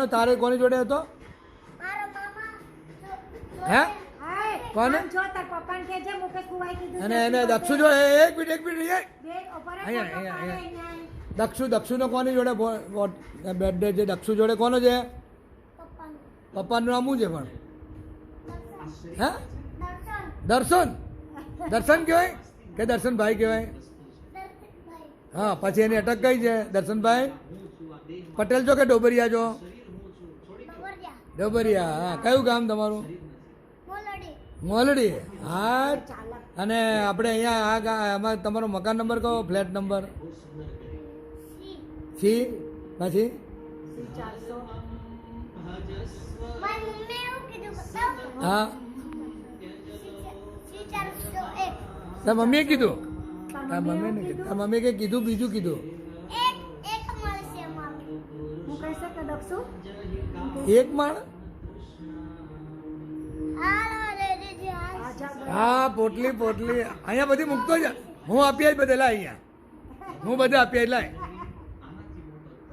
તારે કોની જોડે હતો હે કોને અને એને દક્ષુ જોડે એક મિનિટ અહીંયા દક્ષુનો કોની જોડે બર્થડે છે દક્ષુ જોડે કોનો છે પપ્પાનું નામ શું છે પણ હે દર્શન કહેવાય કે દર્શનભાઈ કહેવાય હા પછી એની અટક કઈ છે દર્શનભાઈ પટેલ છો કે ડોબરિયા છો ડોબરિયા હા કયું ગામ તમારું મોલડી હા અને આપણે અહીંયા આમાં તમારો મકાન નંબર કહો ફ્લેટ નંબર સી પછી હા તાર મમ્મીએ કીધું તાર મમ્મીએ કંઈ કીધું બીજું કીધું એક માળ હા પોટલી અહીંયા બધી મૂકતો જ હું આપી જ બધે લાય અહીંયા હું બધે આપી લાય